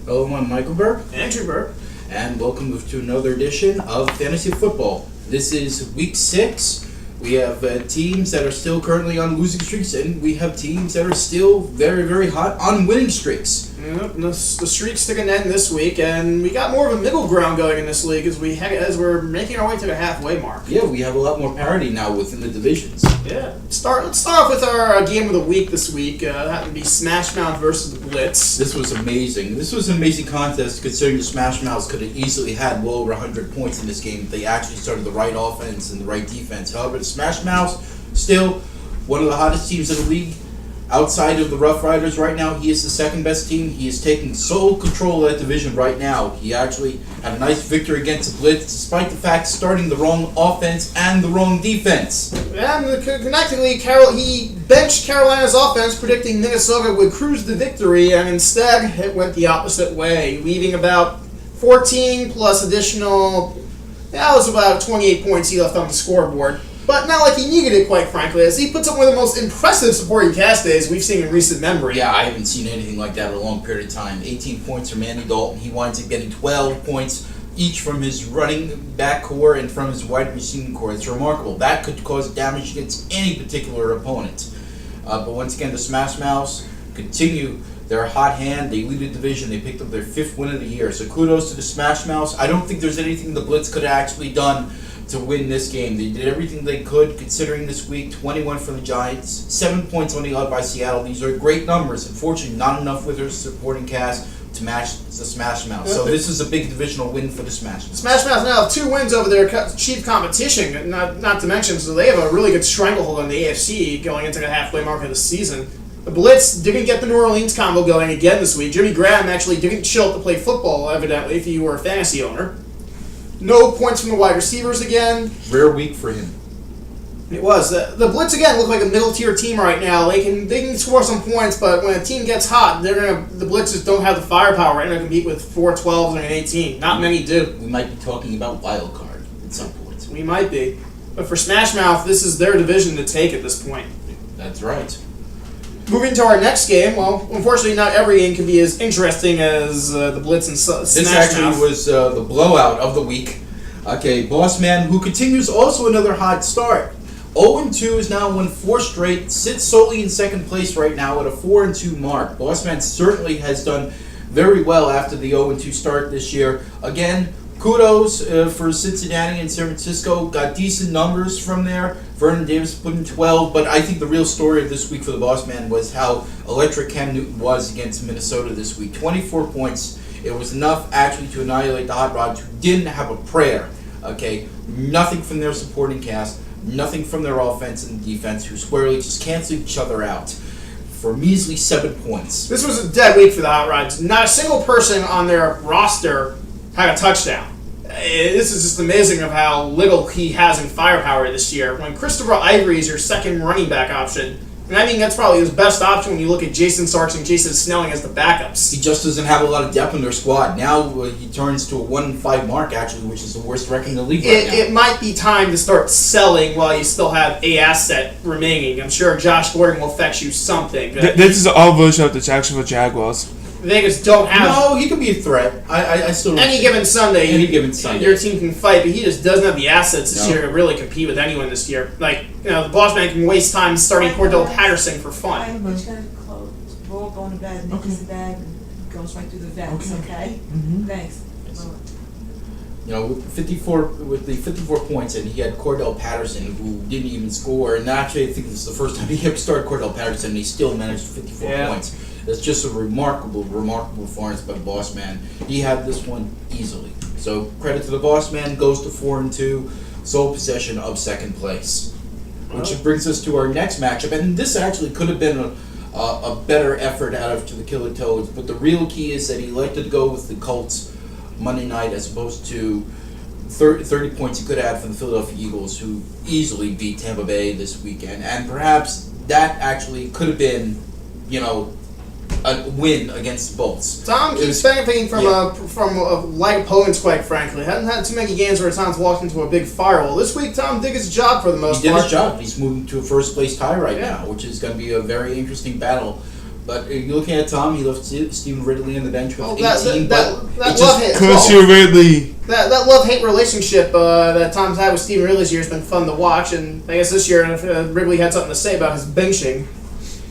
Hello, I'm Michael Burke. Andrew Burke. And welcome to another edition of Fantasy Football. This is week 6. We have teams that are still currently on losing streaks, and we have teams that are still very, very hot on winning streaks. Yep, the streak's to an end this week, and we got more of a middle ground going in this league as we're making our way to the halfway mark. Yeah, we have a lot more parity now within the divisions. Yeah. Let's start off with our game of the week this week. That would be Smash Mouth versus the Blitz. This was amazing. This was an amazing contest considering the Smash Mouths could have easily had well over 100 points in this game if they actually started the right offense and the right defense. However, the Smash Mouths, still one of the hottest teams in the league. Outside of the Rough Riders right now, he is the second best team. He is taking sole control of that division right now. He actually had a nice victory against the Blitz, despite the fact starting the wrong offense and the wrong defense. And connectedly, he benched Carolina's offense, predicting Minnesota would cruise the victory, and instead it went the opposite way, leaving about 14 plus additional. That was about 28 points he left on the scoreboard. But not like he needed it, quite frankly, as he puts up one of the most impressive supporting cast days we've seen in recent memory. Yeah, I haven't seen anything like that in a long period of time. 18 points from Andy Dalton. He winds up getting 12 points each from his running back core and from his wide receiving core. It's remarkable. That could cause damage against any particular opponent. But once again, the Smash Mouths continue their hot hand. They lead the division. They picked up their 5th win of the year. So kudos to the Smash Mouths. I don't think there's anything the Blitz could have actually done to win this game. They did everything they could, considering this week, 21 for the Giants, 7 points only led by Seattle. These are great numbers. Unfortunately, not enough with their supporting cast to match the Smash Mouth. So this is a big divisional win for the Smash Mouth. Smash Mouth now have 2 wins over their chief competition, not to mention, so they have a really good stranglehold on the AFC going into the halfway mark of the season. The Blitz didn't get the New Orleans combo going again this week. Jimmy Graham actually didn't show up to play football, evidently, if you were a fantasy owner. No points from the wide receivers again. Rare week for him. It was. The Blitz again look like a middle tier team right now. They can score some points, but when a team gets hot, the Blitz just don't have the firepower right now to compete with 4 12s and an 18. Not many do. We might be talking about wild card at some point. We might be. But for Smash Mouth, this is their division to take at this point. That's right. Moving to our next game, well, unfortunately not every game can be as interesting as the Blitz and Smash Mouth. This actually was the blowout of the week. Okay, Boss Man, who continues also another hot start. 0-2 is now won 4 straight, sits solely in second place right now at a 4-2 mark. Boss Man certainly has done very well after the 0-2 start this year. Again, kudos for Cincinnati and San Francisco. Got decent numbers from there. Vernon Davis put in 12, but I think the real story of this week for the Boss Man was how electric Cam Newton was against Minnesota this week. 24 points. It was enough actually to annihilate the Hot Rods, who didn't have a prayer. Okay, nothing from their supporting cast, nothing from their offense and defense, who squarely just canceled each other out for measly 7 points. This was a dead week for the Hot Rods. Not a single person on their roster had a touchdown. This is just amazing of how little he has in firepower this year. When Christopher Ivory is your second running back option, and I think that's probably his best option when you look at Jason Sarks and Jason Snelling as the backups. He just doesn't have a lot of depth in their squad. Now he turns to a 1-5 mark, actually, which is the worst record in the league right now. It might be time to start selling while you still have a asset remaining. I'm sure Josh Gordon will fetch you something. This is all bullshit with the Jacksonville Jaguars. Vegas don't have... No, he could be a threat. I still... Any given Sunday, your team can fight, but he just doesn't have the assets this year to really compete with anyone this year. Like, the Boss Man can waste time starting Cordell Patterson for fun. But you gotta roll up on the bed, make his bag, and goes right through the vents, okay? Mm-hmm. Thanks. With the 54 points, and he had Cordell Patterson, who didn't even score. And actually, I think this is the first time he ever started Cordell Patterson, and he still managed 54 points. That's just a remarkable performance by the Boss Man. He had this one easily. So credit to the Boss Man. Goes to 4-2, sole possession of second place. Which brings us to our next matchup, and this actually could have been a better effort out of to the Killer Toads. But the real key is that he elected to go with the Colts Monday night as opposed to 30 points he could have had from the Philadelphia Eagles, who easily beat Tampa Bay this weekend. And perhaps that actually could have been, a win against the Bolts. Tom keeps benefiting from light opponents, quite frankly. Hasn't had too many games where Tom's walked into a big firewall. This week, Tom did his job for the most part. He did his job. He's moving to a first-place tie right now, which is going to be a very interesting battle But you're looking at Tom, he left Stephen Ridley on the bench with Well, 18, that it love just- hate. Because you really. That love-hate relationship that Tom's had with Stephen Ridley this year has been fun to watch, and I guess this year Ridley had something to say about his benching.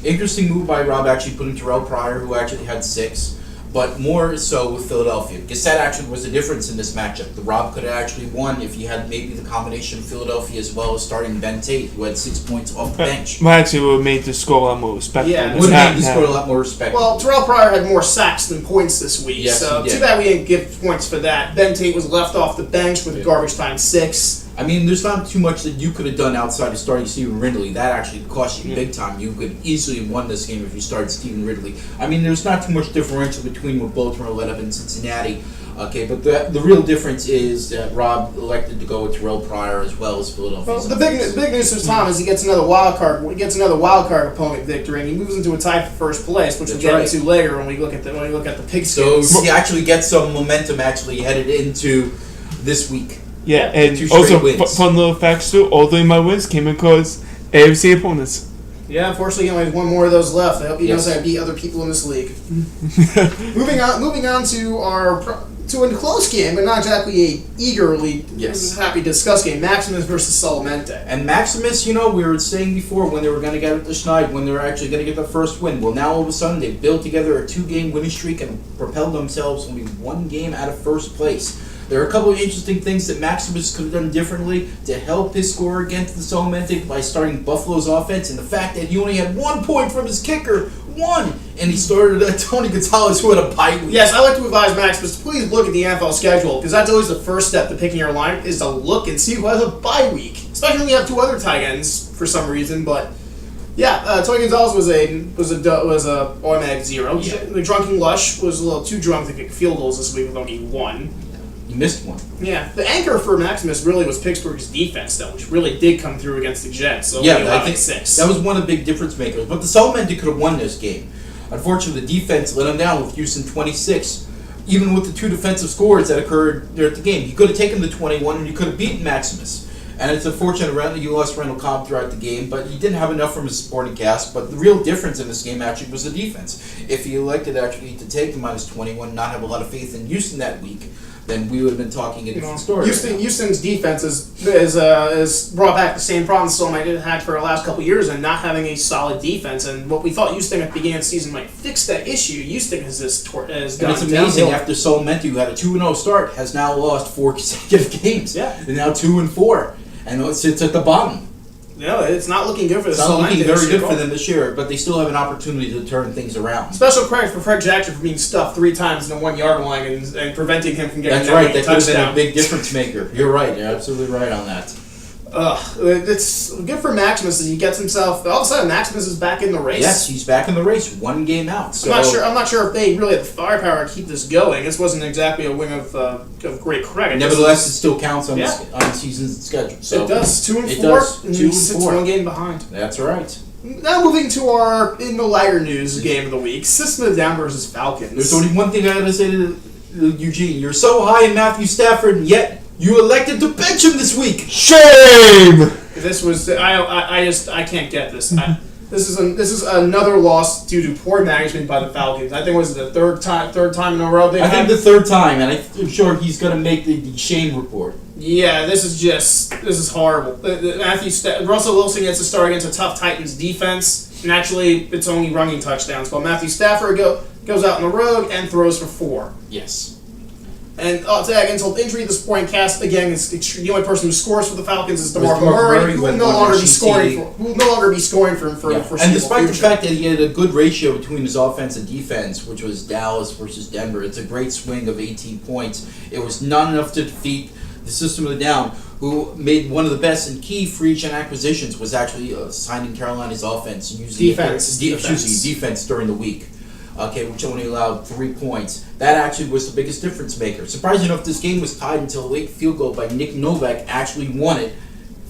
Interesting move by Rob actually putting Terrell Pryor, who actually had 6, but more so with Philadelphia. Because that actually was the difference in this matchup. The Rob could have actually won if he had maybe the combination of Philadelphia as well as starting Ben Tate, who had 6 points off the bench. Well, actually, would have made the score a lot more respectful. Yeah, Would have made the score a lot more respectful. Well, Terrell Pryor had more sacks than points this week, Yes, so he did. too bad we didn't give points for that. Ben Tate was left off the bench with a garbage time 6. I mean, there's not too much that you could have done outside of starting Stephen Ridley. That actually cost you big time. You could easily have won this game if you started Stephen Ridley. I mean, there's not too much differential between what Baltimore led up in Cincinnati. Okay, but the real difference is that Rob elected to go with Terrell Pryor as well as Philadelphia. Well, the big news for Tom is he gets another wild card. He gets another wild card opponent victory, and he moves into a tie for first place, which That's we'll get right. into later when we look at the So pigskins. he actually gets some momentum actually headed into this week. Yeah, and 2 straight also wins. fun little facts too. All 3 of my wins came because AFC opponents. Yeah, unfortunately, he only has one more of those left. I hope he knows Yes. how to beat other people in this league. moving on to a close game, but not exactly a eagerly happy to discuss game. Maximus versus Solamente. And Maximus, you know, we were saying before when they were going to get it to Schneid, when they were actually going to get the first win. Well, now all of a sudden they've built together a 2-game winning streak and propelled themselves only 1 game out of first place. There are a couple of interesting things that Maximus could have done differently to help his score against the Solamente by starting Buffalo's offense, and the fact that he only had 1 point from his kicker, 1, and he started Tony Gonzalez, who had a bye week. Yes, I like to advise Maximus to please look at the NFL schedule, because that's always the first step to picking your line, is to look and see who has a bye week. Especially when you have 2 other tight ends for some reason, but yeah, Tony Gonzalez was a automatic 0. Yeah. The Drunken Lush was a little too drunk to kick field goals this week with only 1. He missed 1. Yeah, the anchor for Maximus really was Pittsburgh's defense, though, which really did come through against the Jets. So Yeah, only I allowing think 6. that was one of the big difference makers. But the Solamente could have won this game. Unfortunately, the defense let him down with Houston 26. Even with the 2 defensive scores that occurred there at the game, he could have taken the 21 and he could have beaten Maximus. And it's unfortunate you lost Randall Cobb throughout the game, but he didn't have enough from his supporting cast. But the real difference in this game actually was the defense. If he elected actually to take the minus 21, not have a lot of faith in Houston that week, then we would have been talking a different story. Houston's defense is brought back the same problems Solomon had for the last couple of years, and not having a solid defense. And what we thought Houston at the beginning of the season might fix that issue, Houston has And it's gone amazing downhill. after Solamente, who had a 2-0 start, has now lost 4 consecutive games. Yeah. They're now 2-4, and it sits at the bottom. No, it's not looking good for the It's not looking Solomon very this year good at for all. them this year, but they still have an opportunity to turn things around. Special credit for Fred Jackson for being stuffed 3 times in the 1 yard line and preventing him from getting That's that right. winning That could have been touchdown. a big difference maker. You're right. You're absolutely right on that. It's good for Maximus as he gets himself. All of a sudden, Maximus is back in the race. Yes, he's back in the race. 1 game out. So I'm not sure if they really have the firepower to keep this going. This wasn't exactly a win of great credit. nevertheless, it still counts on, Yeah. on the season's schedule. So It does. 2 and it 4. does. And 2 he and sits 4. 1 game behind. That's right. Now moving to our in the lighter news game of the week: System of a Down versus Falcons. There's only one thing I gotta say to Eugene. You're so high in Matthew Stafford, and yet you elected to bench him this week. Shame! This was I can't get this. This is another loss due to poor management by the Falcons. I think it was the third time in a row they I had. think the 3rd time, and I'm sure he's gonna make the shame report. Yeah, this is horrible. Russell Wilson gets to start against a tough Titans defense, and actually it's only running touchdowns. While Matthew Stafford goes out on the road and throws for 4. Yes. And until injury at this point, Cast again is the only person who scores for the Falcons is Was DeMarco DeMarco Murray, Murray who with will no one longer be rushing scoring TD. for. Who will no longer be scoring for him for the Yeah. foreseeable And despite the future. fact that he had a good ratio between his offense and defense, which was Dallas versus Denver, it's a great swing of 18 points. It was not enough to defeat the System of the Down, who made one of the best and key free agent acquisitions was actually signing Carolina's offense and using Defense. defense during the week. Okay, which only allowed 3 points. That actually was the biggest difference maker. Surprisingly enough, this game was tied until a late field goal by Nick Novak actually won it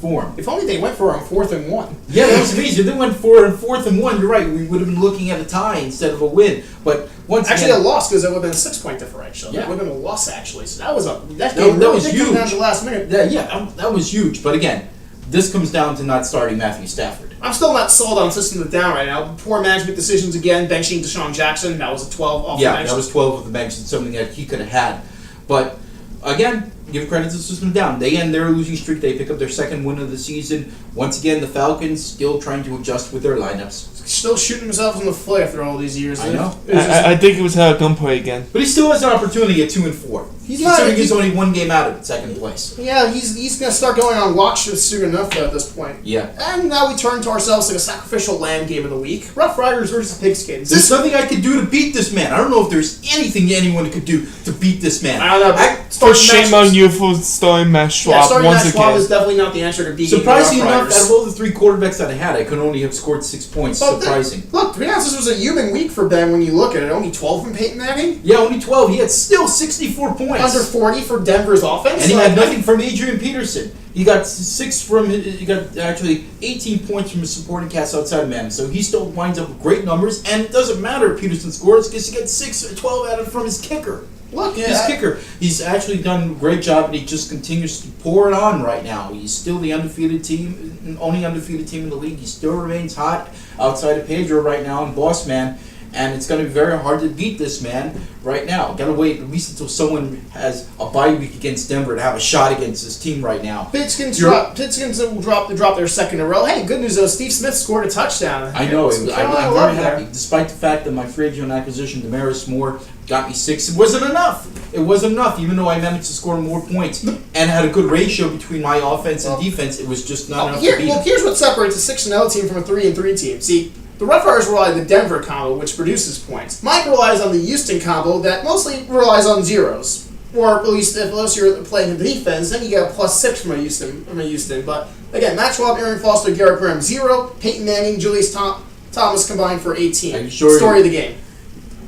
for him. If only they went for it on 4th and 1. Yeah, that was amazing. If they went for it on 4th and 1, you're right. We would have been looking at a tie instead of a win. But once Actually, again, a loss because it would have been a 6-point differential. Yeah. That would have been a loss actually. So that game that really was did come huge. down to the last minute. that was huge. But again, This comes down to not starting Matthew Stafford. I'm still not sold on system it down right now. Poor management decisions again. Benching Deshaun Jackson. That was a 12 off the Yeah, bench. that was 12 with the bench. It's something that he could have had. But again, give credit to the system down. They end their losing streak. They pick up their second win of the season. Once again, the Falcons still trying to adjust with their lineups. Still shooting themselves in the foot after all these years. I know. It was just- I think it was how gunplay again. But he still has an opportunity at 2-4. He's not- Considering he's only one game out of second place. yeah, he's going to start going on watch shifts soon enough though, at this point. Yeah. And now we turn to ourselves to the sacrificial lamb game of the week. Rough Riders versus Pigskins. There's nothing I could do to beat this man. I don't know if there's anything anyone could do to beat this man. I don't know. For Starting shame Max- on you for starting Matt Schwab Yeah, starting once Matt Schwab again. is definitely not the answer to beating Surprising the Rough enough, Riders. out of all the three quarterbacks that I had, I could only have scored 6 points. But Surprising. Look, to be honest, this was a human week for Ben when you look at it. Only 12 from Peyton Manning, Yeah, only 12. He had still 64 points. under 40 for Denver's offense. And he Like, had nothing from Adrian Peterson. He got he got actually 18 points from his supporting cast outside of Manning. So he still winds up with great numbers. And it doesn't matter if Peterson scores because he gets 6 or 12 out of it from his kicker. Look, His kicker. He's actually done a great job, and he just continues to pour it on right now. He's still the undefeated team, only undefeated team in the league. He still remains hot outside of Pedro right now and Boss Man. And it's going to be very hard to beat this man right now. Got to wait at least until someone has a bye week against Denver to have a shot against this team right now. Pitskins You're- will drop their second in a row. Hey, good news though, Steve Smith scored a touchdown. I know. Some I'm Carolina very love happy. there. Despite the fact that my free agent acquisition, Damaris Moore, got me 6, it wasn't enough. It wasn't enough. Even though I managed to score more points and had a good ratio between my offense and defense, it was just not enough to beat him. Here's what separates a 6-0 team from a 3-3 team. See, the Rough Riders rely on the Denver combo, which produces points. Mike relies on the Houston combo that mostly relies on zeros. Or at least unless you're playing the defense, then you get a +6 from a Houston. But again, Matt Schwab, Aaron Foster, Garrett Graham 0, Peyton Manning, Julius Thomas combined for 18. Are you sure Story of the game.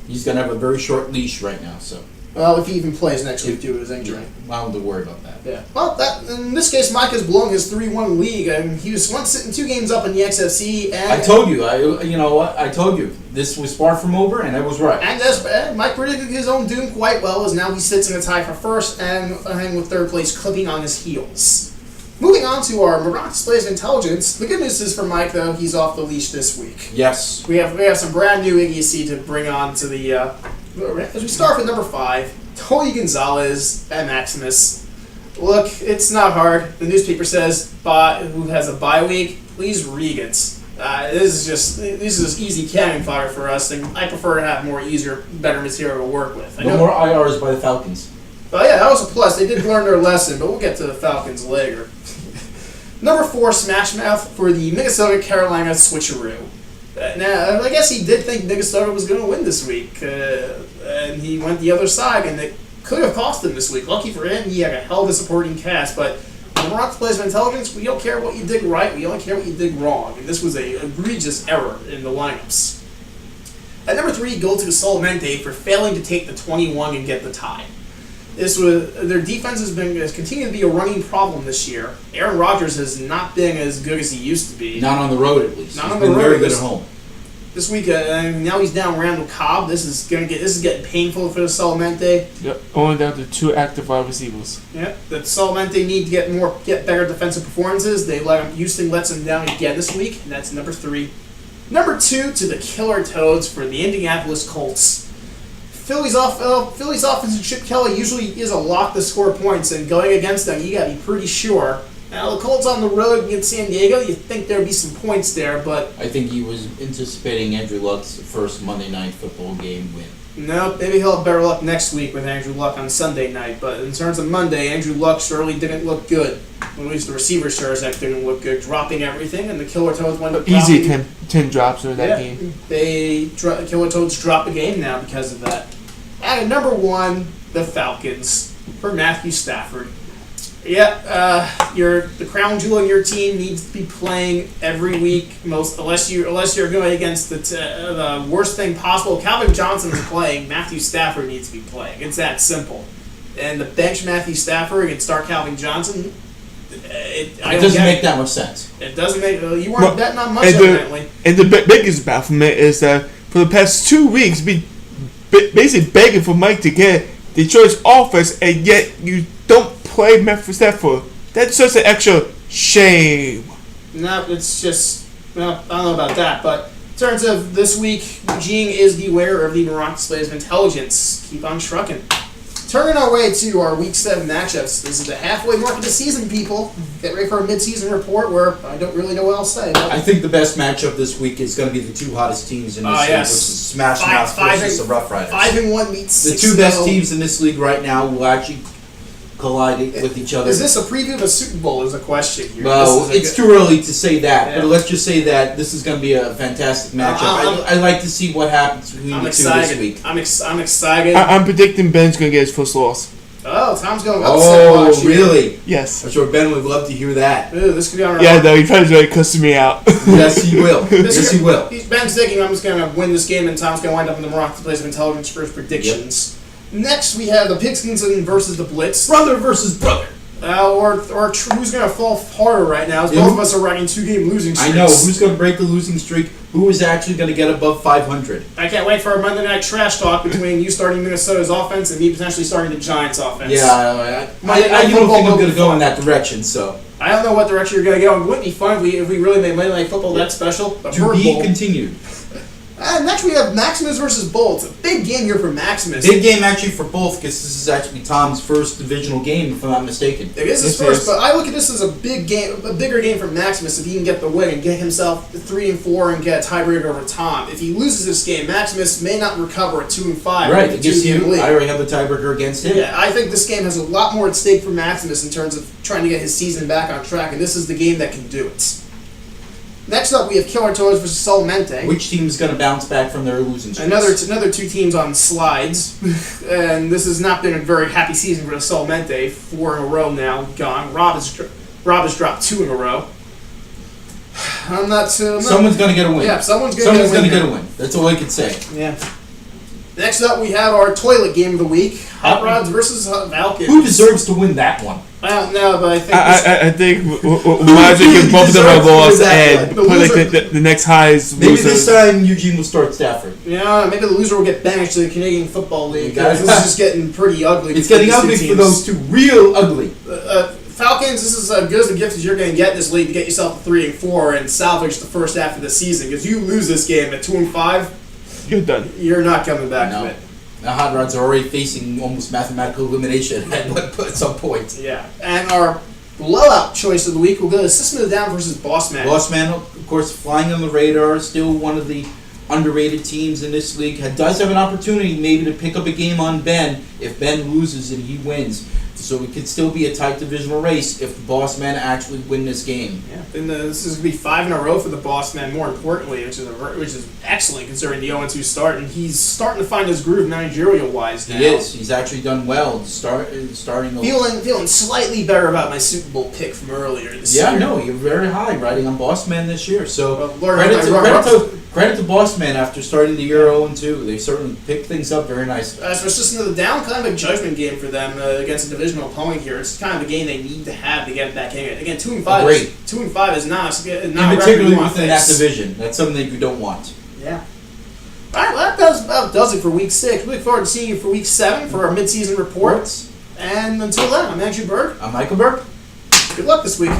He's going to have a very short leash right now, so Well, if he even plays next week due to his injury. I don't have to worry about that. Yeah. Well, in this case, Mike has blown his 3-1 league. And he was once sitting 2 games up in the XFC. And I told you. You know what? I told you. This was far from over, and I was right. And as Mike predicted his own doom quite well, as now he sits in a tie for first and with third place clipping on his heels. Moving on to our miraculous displays of intelligence. The good news is for Mike, though, he's off the leash this week. Yes. We have some brand new idiocy to bring on to the. As we start with number 5, Tony Gonzalez at Maximus. Look, it's not hard. The newspaper says, who has a bye week, please read it. This is just easy cannon fodder for us, and I prefer to have more easier, better material to work with. No more IRs by the Falcons. But yeah, that was a plus. They did learn their lesson, but we'll get to the Falcons later. Number 4, Smash Mouth for the Minnesota-Carolina switcheroo. Now, I guess he did think Minnesota was going to win this week, and he went the other side, and it could have cost him this week. Lucky for him, he had a hell of a supporting cast, but when we're on the plays of intelligence, we don't care what you did right, we only care what you did wrong, and this was an egregious error in the lineups. At number 3, go to Solamente for failing to take the 21 and get the tie. Their defense has continued to be a running problem this year. Aaron Rodgers has not been as good as he used to be. Not on the road, at least. Not He's on the been road, very good this- at home. This week, now he's down Randall Cobb. This is getting painful for the Solamente. Yep, only down to 2 active wide receivers. Yeah, the Solamente need to get better defensive performances. Houston lets him down again this week, and that's number 3. Number 2 to the Killer Toads for the Indianapolis Colts. Philly's offense and Chip Kelly usually is a lock to score points, and going against them, you got to be pretty sure. Now, the Colts on the road against San Diego, you think there'd be some points there, but I think he was anticipating Andrew Luck's first Monday Night Football game win. no, maybe he'll have better luck next week with Andrew Luck on Sunday night. But in terms of Monday, Andrew Luck surely didn't look good. At least the receiver sure didn't look good, dropping everything, and the Killer Toads went up Easy dropping. 10 drops in that game. Killer Toads drop the game now because of that. And at number 1, the Falcons for Matthew Stafford. Yeah, the crown jewel in your team needs to be playing every week, unless you're going against the worst thing possible. Calvin Johnson's playing. Matthew Stafford needs to be playing. It's that simple. And the bench Matthew Stafford and start Calvin Johnson. It doesn't make that much sense. It doesn't make. You weren't Well, betting on much, and evidently. the biggest bafflement is that for the past 2 weeks, we basically begging for Mike to get Detroit's offense, and yet you don't play Matthew Stafford. That's just an extra Shame. No, it's just, well, I don't know about that, but in terms of this week, Eugene is beware of the moronic displays of intelligence. Keep on trucking. Turning our way to our Week 7 matchups. This is the halfway mark of the season, people. Get ready for a mid-season report where I don't really know what else to say. I think the best matchup this week is going to be the two hottest teams in this league, yes. which is Smash Mouth versus the Rough Riders. 5-1 meets The 6-0. two best teams in this league right now will actually collide with each other. Is this a preview of a Super Bowl is a question here. Well, This is it's too early to say that, Yeah. but let's just say that this is going to be a fantastic matchup. I like to see what happens between I'm the two excited. this week. I'm excited. I'm predicting Ben's gonna get his first loss. Oh, Tom's going upset Oh, watch here. really? Yes. I'm sure Ben would love to hear that. Ooh, this could be on our Yeah, though he tries to cuss me out. Yes, he will. Yes, he will. Ben's thinking I'm just going to win this game and Tom's going to wind up in the moronic place of intelligence for his predictions. Next, we have the Pigskin versus the Blitz. Brother versus brother. Who's going to fall harder right now? As Yeah, both who- of us are riding 2-game losing I streaks. know. Who's going to break the losing streak? Who is actually going to get above 500? I can't wait for a Monday night trash talk between you starting Minnesota's offense and me potentially starting the Giants' offense. Yeah, I Monday Night don't Football think I'm will going be to go fun. in that direction, so. I don't know what direction you're going to go. It wouldn't be fun if we really made Monday Night Football that special. A To Bird be Bowl. continued. Next, we have Maximus versus Bolt. A big game here for Maximus. Big game actually for both, because this is actually Tom's first divisional game, if I'm not mistaken. It is his Yes, first, it is. but I look at this as a big game, a bigger game for Maximus if he can get the win and get himself to 3-4 and get a tiebreaker over Tom. If he loses this game, Maximus may not recover at 2-5. Right, with it the gives two-game you. lead. I already have the tiebreaker against him. Yeah, I think this game has a lot more at stake for Maximus in terms of trying to get his season back on track, and this is the game that can do it. Next up, we have Killer Toads versus Solamente. Which team's going to bounce back from their losing streaks? Another two teams on slides, and this has not been a very happy season for the Solamente. 4 in a row now gone. Rob has dropped 2 in a row. I'm not. Someone's going to get a win. Yeah, someone's going Someone's to going to get get a win. That's all I can say. Yeah. Next up, we have our toilet game of the week: Hot Rods versus Falcons. Who deserves to win that one? I don't know, but I think. I think we might as well give both of them a deserves to loss win that and one? put like The the next highest Maybe loser. this time Eugene will start Stafford. Yeah, maybe the loser will get banished to the Canadian Football League. You got Guys, it. this is just getting pretty ugly. It's between getting these two ugly for teams. those two. Real ugly. Falcons, this is as good as a gift as you're going to get in this league to get yourself to 3-4 and salvage the first half of the season. Because you lose this game at 2-5, You're done. you're not coming back No. from it. The Hot Rods are already facing almost mathematical elimination at some point. Yeah. And our blowout choice of the week will go to System of the Down versus Boss Man. Boss Man, of course, flying on the radar, still one of the underrated teams in this league. Does have an opportunity maybe to pick up a game on Ben if Ben loses and he wins. So it could still be a tight divisional race if the Boss Men actually win this game. Yeah. Then this is going to be 5 in a row for the Boss Man, more importantly, which is excellent considering the 0-2 start. And he's starting to find his groove managerial-wise now. He is. He's actually done well. Starting. Feeling slightly better about my Super Bowl pick from earlier this year. Yeah, no, you're very high riding on Boss Man this year. So Well, Lord, credit to Boss Man after starting the year 0-2. They certainly picked things up very nicely. So it's just another down, kind of a judgment game for them against a divisional opponent here. It's kind of a game they need to have to get back in it. Again, 2-5. Agreed. 2-5 is not a And record particularly you want to within that face. division. That's something that you don't want. Yeah. All right, well, that about does it for Week 6. We look forward to seeing you for Week 7 for our mid-season reports. And until then, I'm Andrew Berg. I'm Michael Burke. Good luck this week.